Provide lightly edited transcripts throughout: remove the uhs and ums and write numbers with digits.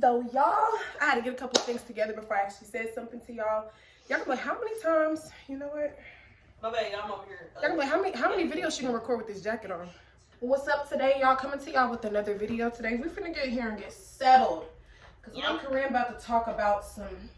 though, y'all. I had to get a couple of things together before I actually said something to y'all. Y'all gonna be like, how many times? You know what? My bad, I'm over here. Y'all gonna be like, how many videos she gonna record with this jacket on? What's up today, y'all? Coming to y'all with another video today. We finna get here and get settled. Cause me and Corinne about to talk about some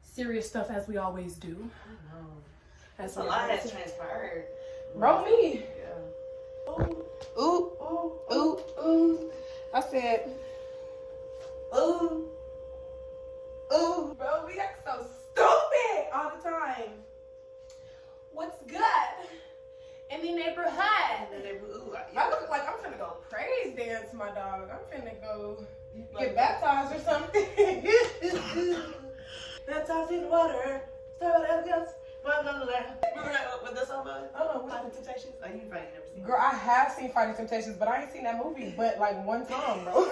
serious stuff as we always do. I know. That's a lot has transpired. Bro, me. Yeah. Ooh, ooh, ooh, ooh. I said, ooh, ooh. Bro, we act so stupid all the time. What's good in the neighborhood? I look like I'm finna go praise dance, my dog. I'm finna go get baptized or something. Baptized in water. Remember what that's all about? Oh, Fighting Temptations? Oh, you probably never seen it. Girl, I have seen Fighting Temptations, but I ain't seen that movie but like one time, bro.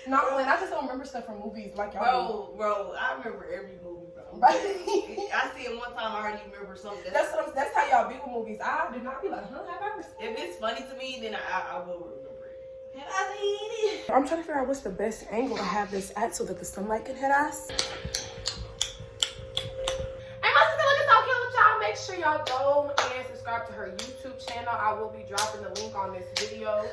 Not when I just don't remember stuff from movies like y'all. Bro, I remember every movie, bro. Right. I see it one time, I already remember something. That's how y'all be with movies. I do not be like, have I ever seen If it's funny to me, then I will remember it. Have I seen it? I'm trying to figure out what's the best angle to have this at so that the sunlight can hit us. Make sure y'all go and subscribe to her YouTube channel. I will be dropping the link on this video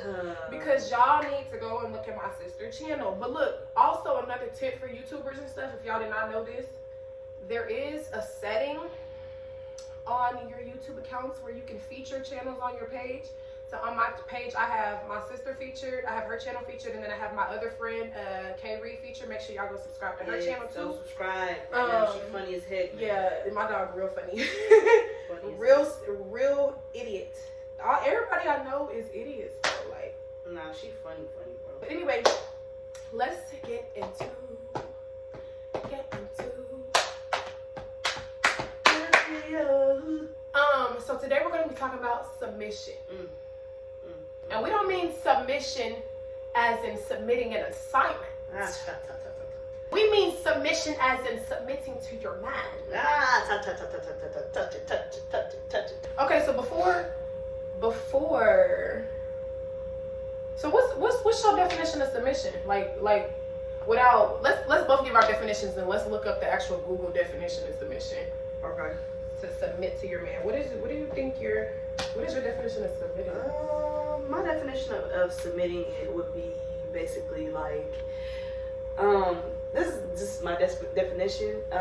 because y'all need to go and look at my sister's channel. But look, also another tip for YouTubers and stuff, if y'all did not know this, there is a setting on your YouTube accounts where you can feature channels on your page. So on my page, I have my sister featured, I have her channel featured, and then I have my other friend, K Reed featured. Make sure y'all go subscribe to her channel too. So subscribe. She's funny as heck. Man. Yeah, my dog real funny. real idiot. Everybody I know is idiots, though. Like, nah, she funny, bro. But anyway, let's get into. So today we're going to be talking about submission. And we don't mean submission as in submitting an assignment. We mean submission as in submitting to your man. Touch it. Okay, so before. So what's your definition of submission? Like without let's both give our definitions and let's look up the actual Google definition of submission. Okay. To submit to your man. What do you think what is your definition of submitting? My definition of submitting it would be basically like, this is my definition, so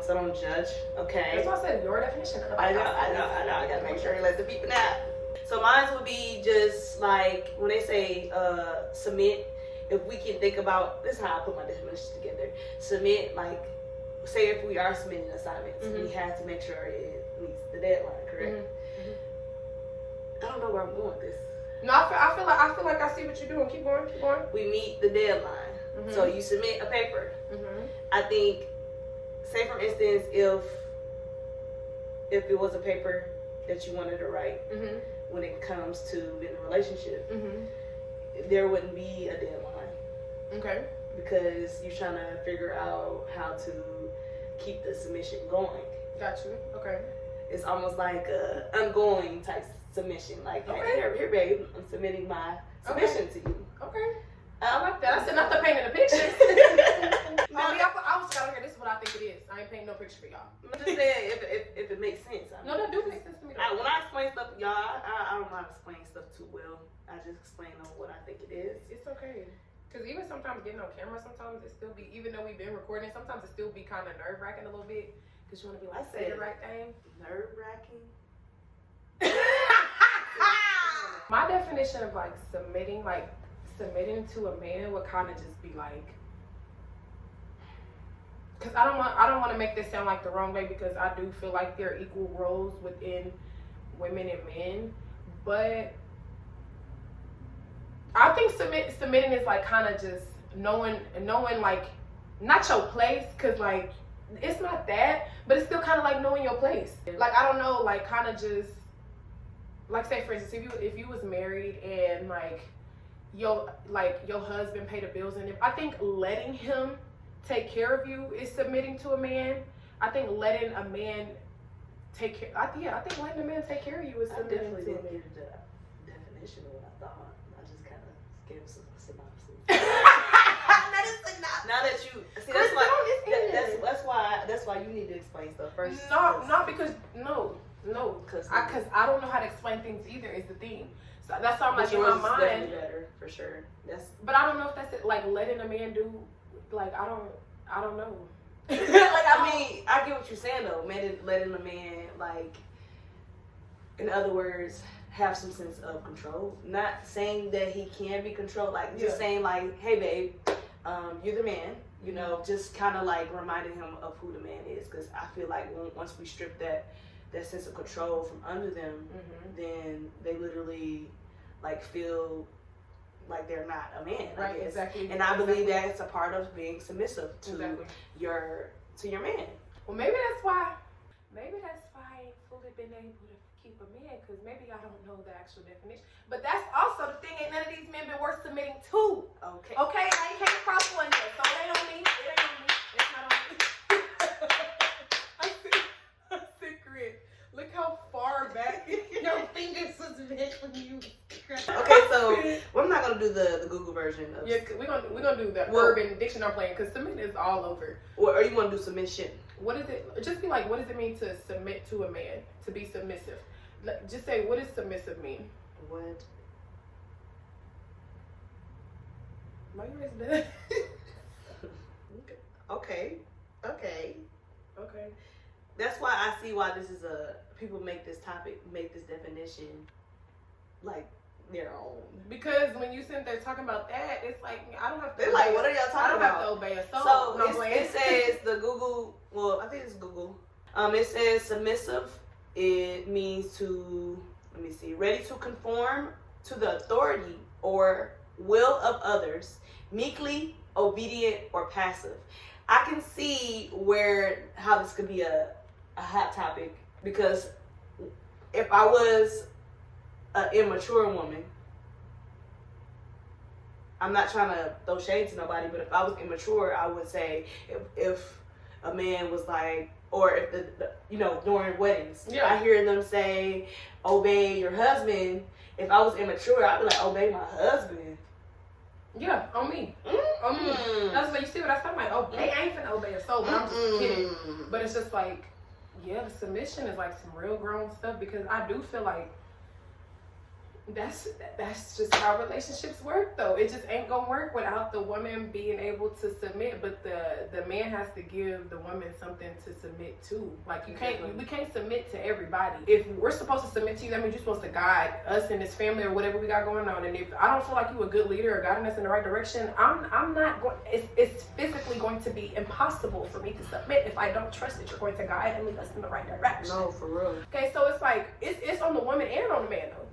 I don't judge, okay? That's why I said your definition. I know, I gotta make sure and let the people know. So mine would be just like, when they say submit, if we can think about, this is how I put my definition together. Submit, like, say if we are submitting assignments, we have to make sure it meets the deadline, correct? I don't know where I'm going with this. No, I feel like I see what you're doing. Keep going. We meet the deadline. So you submit a paper. I think, say for instance, if it was a paper that you wanted to write, when it comes to being in a relationship, there wouldn't be a deadline. Okay. Because you're trying to figure out how to keep the submission going. Got you. Okay. It's almost like a ongoing type submission. Like, hey, here, babe, I'm submitting my submission to you. Okay. I like that. I said not to paint in the picture. I was out here. This is what I think it is. I ain't painting no picture for y'all. I'm just saying if it makes sense. No, that do make sense to me. When I explain stuff, y'all, I don't know how to explain stuff too well. I just explain on what I think it is. It's okay. Because even sometimes getting on camera, sometimes it still be, even though we've been recording, sometimes it still be kind of nerve-wracking a little bit. Because you want to be like, say the right thing. Nerve-wracking? My definition of like submitting to a man would kind of just be like, because I don't want to make this sound like the wrong way, because I do feel like there are equal roles within women and men, but I think submitting is like kind of just knowing like not your place, because like it's not that, but it's still kind of like knowing your place. Like, I don't know, like kind of just like, say for instance, if you was married and like your husband paid the bills, and I think letting him take care of you is submitting to a man. I think letting a man take care. I think letting a man take care of you is submitting. I definitely didn't give the definition of what I thought. I just kind of gave some synopsis. Now that you see, that's why you need to explain stuff first. Because I don't know how to explain things either. Is the thing. So that's why I'm like in my mind. Definitely better for sure. But I don't know if that's it. Like letting a man do. Like I don't know. Like I mean, I get what you're saying though. Letting a man, like, in other words, have some sense of control. Not saying that he can be controlled. Like just saying like, hey babe, you're the man. You know, just kind of like reminding him of who the man is. Because I feel like once we strip that sense of control from under them, then they literally like feel like they're not a man. Right, exactly. And I believe that it's a part of being submissive to your man. Well, maybe that's why I ain't fully been able to keep a man, because maybe I don't know the actual definition. But that's also the thing, ain't none of these men been worth submitting to. Okay, I ain't came across one yet, so it ain't on me. It's not on me. I'm secret. Look how far back your fingers was bent when you. Okay, so we're not gonna do the Google version of. Yeah, we're gonna do the Urban Dictionary plan, because submit is all over. Or you want to do submission? What is it? Just be like, what does it mean to submit to a man? To be submissive. Just say, what does submissive mean? What? Why you raising that? Okay. Okay. That's why I see why this is people make this definition like their own. Because when you sit there talking about that, it's like I don't have to. They're like, what are y'all talking about? I don't have to obey a soul. So it says the Google. Well, I think it's Google. It says submissive. It means to, let me see, ready to conform to the authority or will of others, meekly obedient or passive. I can see how this could be a hot topic, because if I was an immature woman, I'm not trying to throw shade to nobody, but if I was immature, I would say if a man was like, or if during weddings, I hear them say, obey your husband. If I was immature, I'd be like, obey my husband. Yeah, on me. On me. That's what you see what I said. I'm like, obey. I ain't finna obey a soul, but I'm just kidding. But it's just like, yeah, the submission is like some real grown stuff, because I do feel like that's just how relationships work, though. It just ain't gonna work without the woman being able to submit, but the man has to give the woman something to submit to. Like we can't submit to everybody. If we're supposed to submit to you, that means you're supposed to guide us in this family or whatever we got going on. And if I don't feel like you're a good leader or guiding us in the right direction, I'm not going. It's physically going to be impossible for me to submit if I don't trust that you're going to guide and lead us in the right direction. No, for real. Okay, so it's like it's on the woman and on the man though.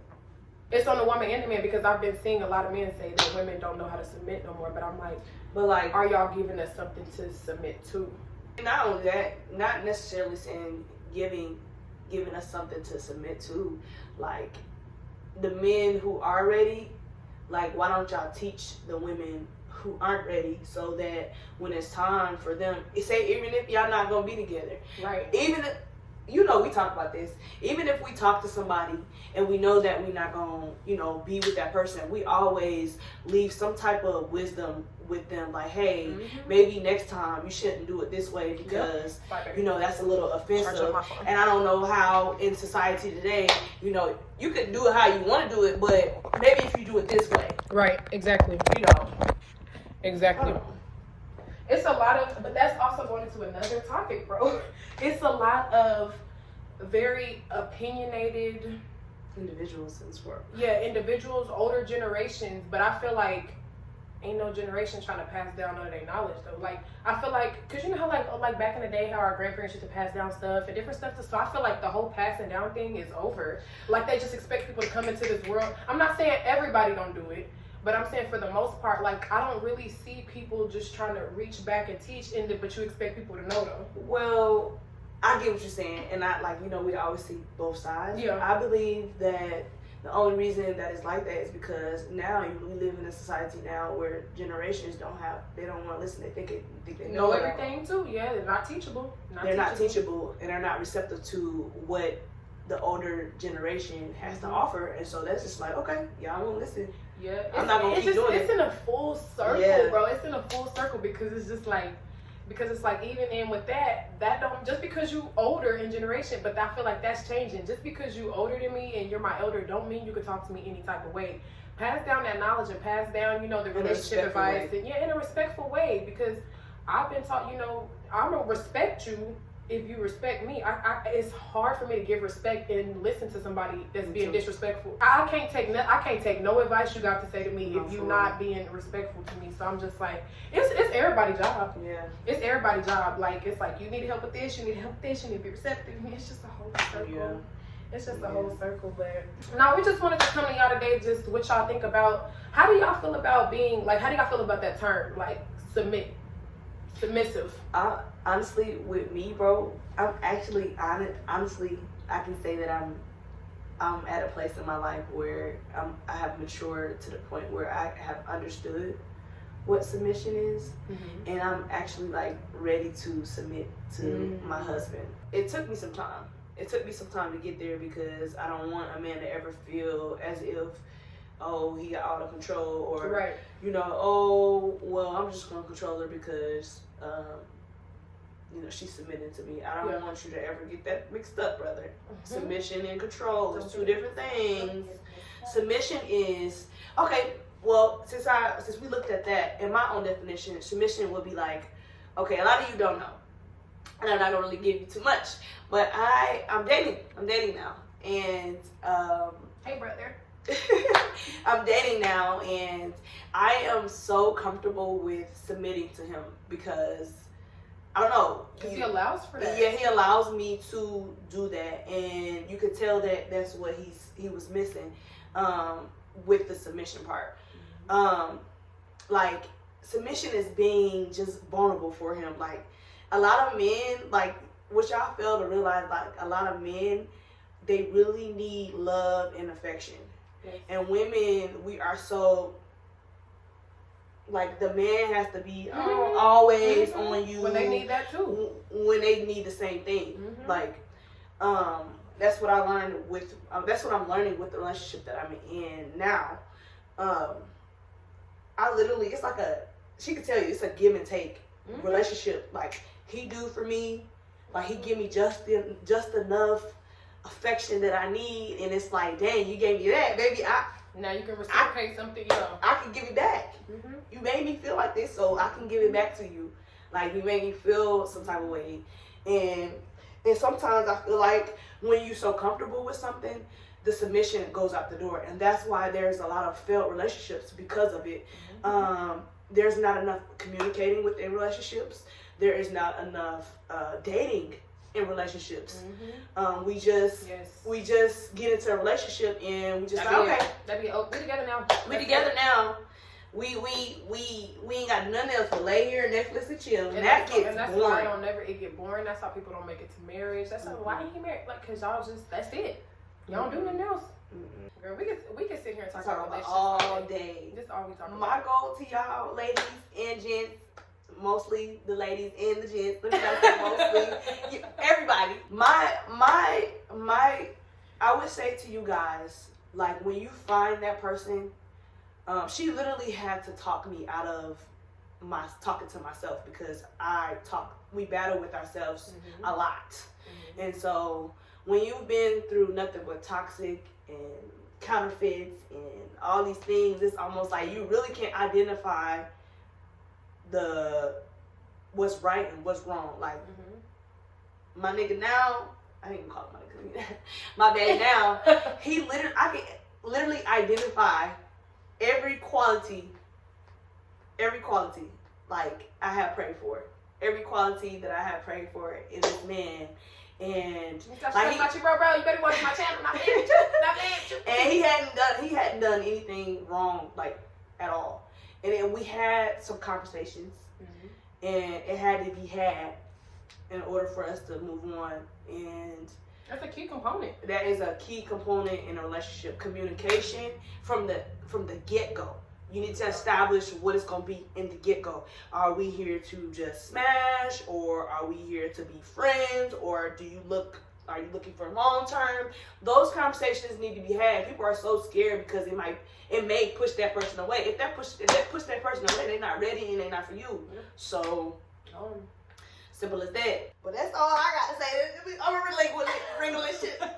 It's on the woman and the man, because I've been seeing a lot of men say that women don't know how to submit no more. But I'm like, are y'all giving us something to submit to? Not only that, not necessarily saying giving us something to submit to. Like the men who are ready, like why don't y'all teach the women who aren't ready, so that when it's time for them, say even if y'all not gonna be together, right? Even if, we talk about this. Even if we talk to somebody and we know that we're not going to, be with that person, we always leave some type of wisdom with them. Like, hey, maybe next time you shouldn't do it this way, because, that's a little offensive. And I don't know how in society today, you could do it how you want to do it, but maybe if you do it this way. Right, exactly. Exactly. It's a lot of, but that's also going into another topic, bro. It's a lot of very opinionated individuals in this world. Yeah, individuals, older generations, but I feel like ain't no generation trying to pass down none of their knowledge though. Like I feel like, cause you know how like back in the day how our grandparents used to pass down stuff and different stuff. So I feel like the whole passing down thing is over. Like they just expect people to come into this world. I'm not saying everybody don't do it, but I'm saying for the most part, like I don't really see people just trying to reach back and teach, but you expect people to know though. Well, I get what you're saying, and we always see both sides. Yeah. I believe that the only reason that it's like that is because now we live in a society now where generations don't want to listen. They think they know everything too. Yeah, they're not teachable. They're not teachable, and they're not receptive to what the older generation has to offer, and so that's just like, okay, y'all won't listen. Yeah, I'm not gonna keep doing it. It's in a full circle, Yeah. bro. It's in a full circle because it's just like, because it's like even in with that don't, just because you older in generation, but I feel like that's changing. Just because you older than me and you're my elder, don't mean you can talk to me any type of way. Pass down that knowledge and pass down, you know, the relationship advice, and in a respectful way, because I've been taught, you know, I'm gonna respect you if you respect me. It's hard for me to give respect and listen to somebody that's being disrespectful. I can't take no advice you got to say to me if you're not being respectful to me. So I'm just like, it's everybody's job. Yeah. It's everybody's job. Like, it's like, you need help with this, you need help with this, you need to be receptive. It's just a whole circle. Yeah. It's just a whole circle. But now we just wanted to come to y'all today, just what y'all think about, how do y'all feel about being, like, how do y'all feel about that term, like, submissive? Honestly, with me, bro, I'm actually honestly, I can say that I'm at a place in my life where I have matured to the point where I have understood what submission is, and I'm actually like ready to submit to my husband. It took me some time. It took me some time to get there because I don't want a man to ever feel as if, oh, he got all the control, or you know, oh, well, I'm just gonna control her because you know, she's submitting to me. I don't want you to ever get that mixed up, brother. Submission and control is two different things. Submission is, okay, well, since we looked at that, in my own definition, submission would be like, okay, a lot of you don't know, and I'm not gonna really give you too much, but I'm dating now, and hey, brother. I'm dating now, and I am so comfortable with submitting to him because I don't know. Because he allows for that. Yeah, he allows me to do that, and you could tell that that's what he was missing with the submission part. Like, submission is being just vulnerable for him. Like, a lot of men, like, what y'all fail to realize, like, a lot of men, they really need love and affection. Yes. And women, we are so, like, the man has to be always on you. When they need that too. When they need the same thing. Like, that's what I learned with, that's what I'm learning with the relationship that I'm in now. I literally, it's like she could tell you, it's a give and take relationship. Like, he do for me, like, he give me just enough affection that I need, and it's like, dang, you gave me that, baby. Now you can reciprocate something, I can give it back. You made me feel like this, so I can give it back to you. Like, you made me feel some type of way, and sometimes I feel like when you're so comfortable with something, the submission goes out the door, and that's why there's a lot of failed relationships because of it. There's not enough communicating within relationships. There is not enough dating in relationships. We just get into a relationship and we just we together now. We together now. We ain't got nothing else but lay here, Netflix and chill. And that's why it get boring. That's how people don't make it to marriage. That's why you get married. Like, cause y'all just, that's it. Y'all don't do nothing else. Girl, we can sit here and talk about relationships all day. This is all we talk about. My goal to y'all, ladies and gents, mostly the ladies and the gents. Let me not say mostly. Everybody. I would say to you guys, like, when you find that person, she literally had to talk me out of talking to myself, because we battle with ourselves a lot. And so when you've been through nothing but toxic and counterfeits and all these things, it's almost like you really can't identify what's right and what's wrong. Like, my nigga now, I ain't even call him my nigga. My bae now, I can literally identify every quality like I have prayed for. Every quality that I have prayed for in this man. And like, about you, bro, you better watch my channel, not me. And he hadn't done anything wrong, like, at all. And then we had some conversations, and it had to be had in order for us to move on. And that's a key component. That is a key component in a relationship. Communication from the get-go. You need to establish what it's going to be in the get-go. Are we here to just smash, or are we here to be friends, or do you look Are you looking for long term? Those conversations need to be had. People are so scared because it may push that person away. If that push that person away, they're not ready and they're not for you. So simple as that. But that's all I got to say. I'm a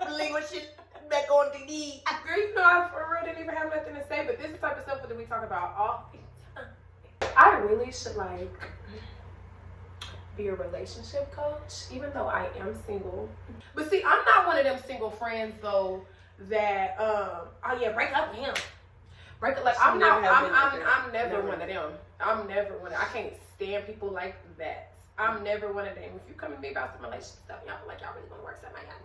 relinquish shit back on the knee. Girl, you know I for real didn't even have nothing to say, but this is the type of stuff that we talk about all the time. I really should be a relationship coach, even though I am single. But see, I'm not one of them single friends though that break up with him. Break up I'm never one of them. I can't stand people like that. I'm never one of them. If you come to me about some relationship stuff, y'all feel like y'all really want to work something out.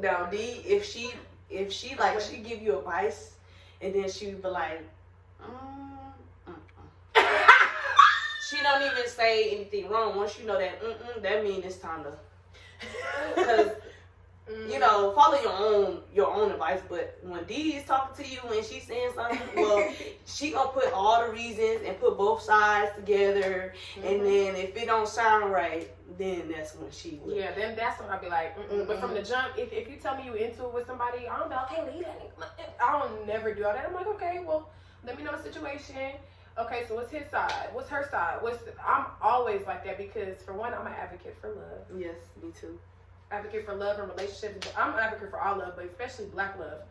Now, D, if she she give you advice and then she be like, she don't even say anything wrong. Once you know that, that means it's time to, because follow your own advice. But when D is talking to you and she's saying something, well, she gonna put all the reasons and put both sides together, and then if it don't sound right, then that's when she will. Yeah, then that's when I'll be like, But from the jump, if you tell me you into it with somebody, I don't be like, okay, leave that nigga. I don't never do all that. I'm like, okay, well, let me know the situation. Okay, so what's his side? What's her side? I'm always like that because, for one, I'm an advocate for love. Yes, me too. Advocate for love and relationships. I'm an advocate for all love, but especially black love.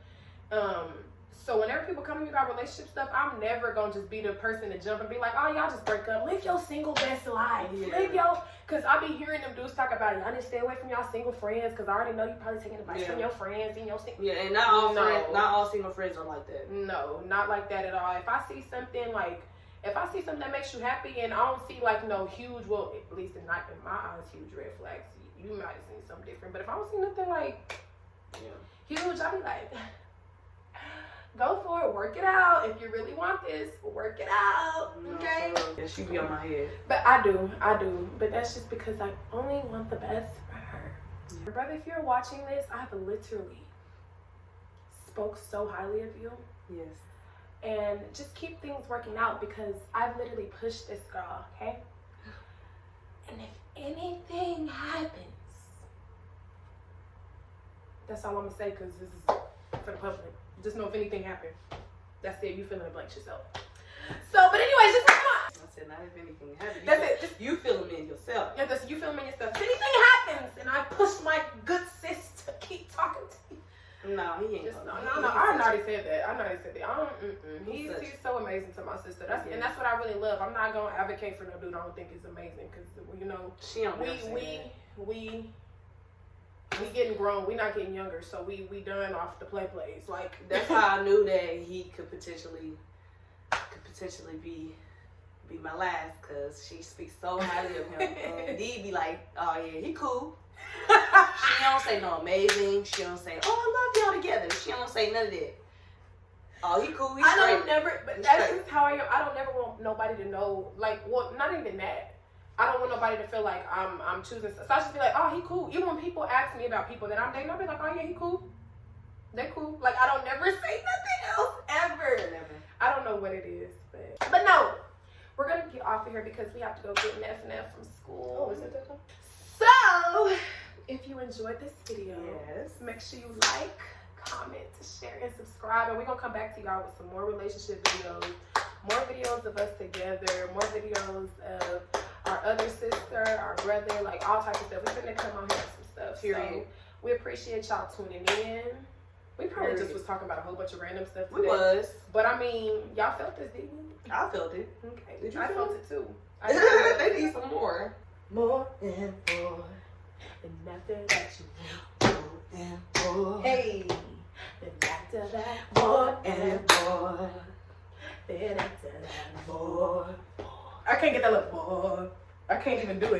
So whenever people come to me about relationship stuff, I'm never gonna just be the person to jump and be like, oh, y'all just break up. Live your single best life. Yeah. Because I be hearing them dudes talk about, y'all need to stay away from y'all single friends because I already know you probably taking advice from your friends and your single. Yeah, and not all single friends are like that. No, not like that at all. If I see something that makes you happy and I don't see no huge, well, at least not in my eyes, huge red flags. You might have seen something different, but if I don't see nothing huge, I'll be like, go for it, work it out. If you really want this, work it out. Okay? Yeah, she be on my head. But I do. But that's just because I only want the best for her. Yeah. Brother, if you're watching this, I have literally spoke so highly of you. Yes. And just keep things working out because I've literally pushed this girl, okay? And if anything happens, that's all I'm gonna say because this is for the public. Just know if anything happens, that's it. You feeling the blanks yourself. So, but anyways, just come on. I said not if anything happens. That's it. Just you feel them in yourself. Yeah, that's you feel them in yourself. If anything happens, and I push my good sis to keep talking to you. No, he ain't. No. I already said that. He's so amazing to my sister. That's what I really love. I'm not gonna advocate for no dude I don't think is amazing because she don't we getting grown. We not getting younger, so we done off the plays. Like that's how I knew that he could potentially be my last because she speaks so highly of him. And D be like, oh yeah, he cool. She don't say no amazing. She don't say, oh, I love y'all together. She don't say none of that. Oh, he cool. He's but that's just how I am. I don't never want nobody to know, not even that. I don't want nobody to feel like I'm choosing. So I just be like, oh, he cool. Even when people ask me about people that I'm dating, I'll be like, oh yeah, he cool. They cool. Like I don't never say nothing else ever. Never. I don't know what it is, but no, we're gonna get off of here because we have to go get an F&F from school. Oh, is it that time? So, if you enjoyed this video, make sure you like, comment, share, and subscribe. And we're going to come back to y'all with some more relationship videos, more videos of us together, more videos of our other sister, our brother, all types of stuff. We're going to come on here with some stuff. So, we appreciate y'all tuning in. We probably just was talking about a whole bunch of random stuff today. We was. But, y'all felt this, didn't you? I felt it. Okay. Did you I feel felt it? it, too. They need some more. More and more. And after that, you want more and more. Hey. Then after that, more and more. Then after that, more. I can't get that look more. I can't even do it.